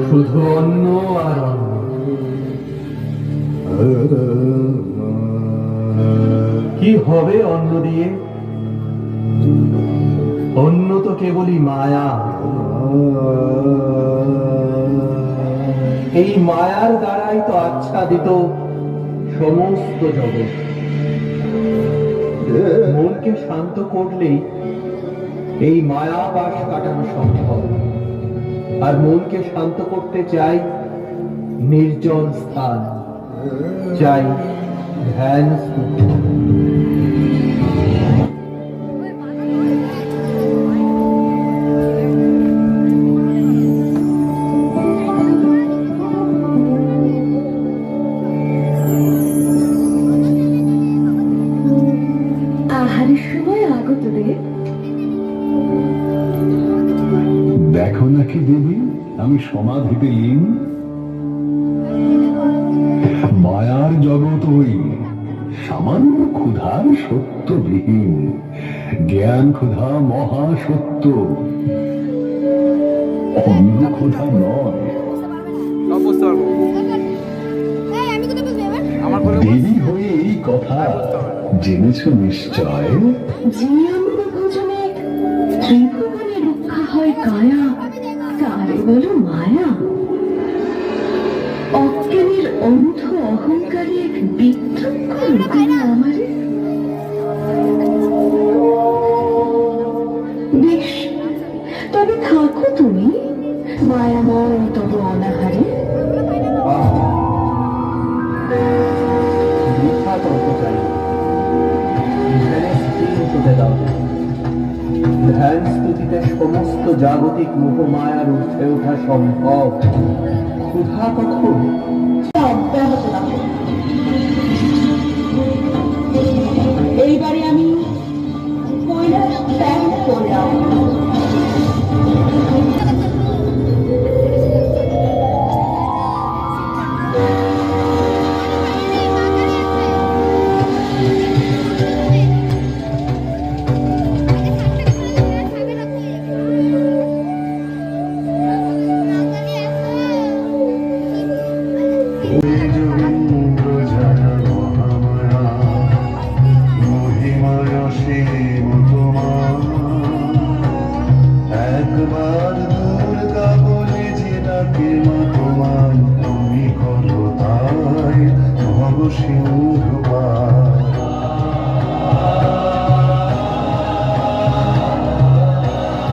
শুধু অন্ন আর অন্ন। কি হবে অন্ন দিয়ে? অন্য তো কেবলই মায়া। এই মায়ার দ্বারাই তো আচ্ছাদিত সমস্ত জগৎ। মনকে শান্ত করলেই এই মায়াবাস কাটানো সম্ভব। আর মনকে শান্ত করতে চাই নির্জন স্থান, চাই ধ্যান স্তুতি। আহারের সময় আগত রে। দেখো নাকি দেবী, আমি সমাধিতে লীন। মায়ার জগৎ ওই সামান্য ক্ষুধার সত্যবিহীন, জ্ঞান ক্ষুধা মহা সত্য, অন্য ক্ষুধা নয়। দেবী হয়ে এই কথা জেনেছ নিশ্চয়। যে অন্ন ভোজনে ত্রিভুবনে রক্ষা হয় কায়া, তারে বলো মায়া। অজ্ঞানের অন্ধ অহংকারে বিদ্রুপ করো তুমি আমারে। বেশ, তবে থাকো তুমি মায়াময় তব অনাহারে। মিথ্যা তর্ক চাই না। ধ্যানে স্থির হতে দাও। ধ্যান স্তুতিতে সমস্ত জাগতিক মোহমায়ার উঠে ওঠা সম্ভব। ক্ষুধা কখন? অব্যাহত রাখো। এইবারে আমি কৈলাস ত্যাগ করলাম।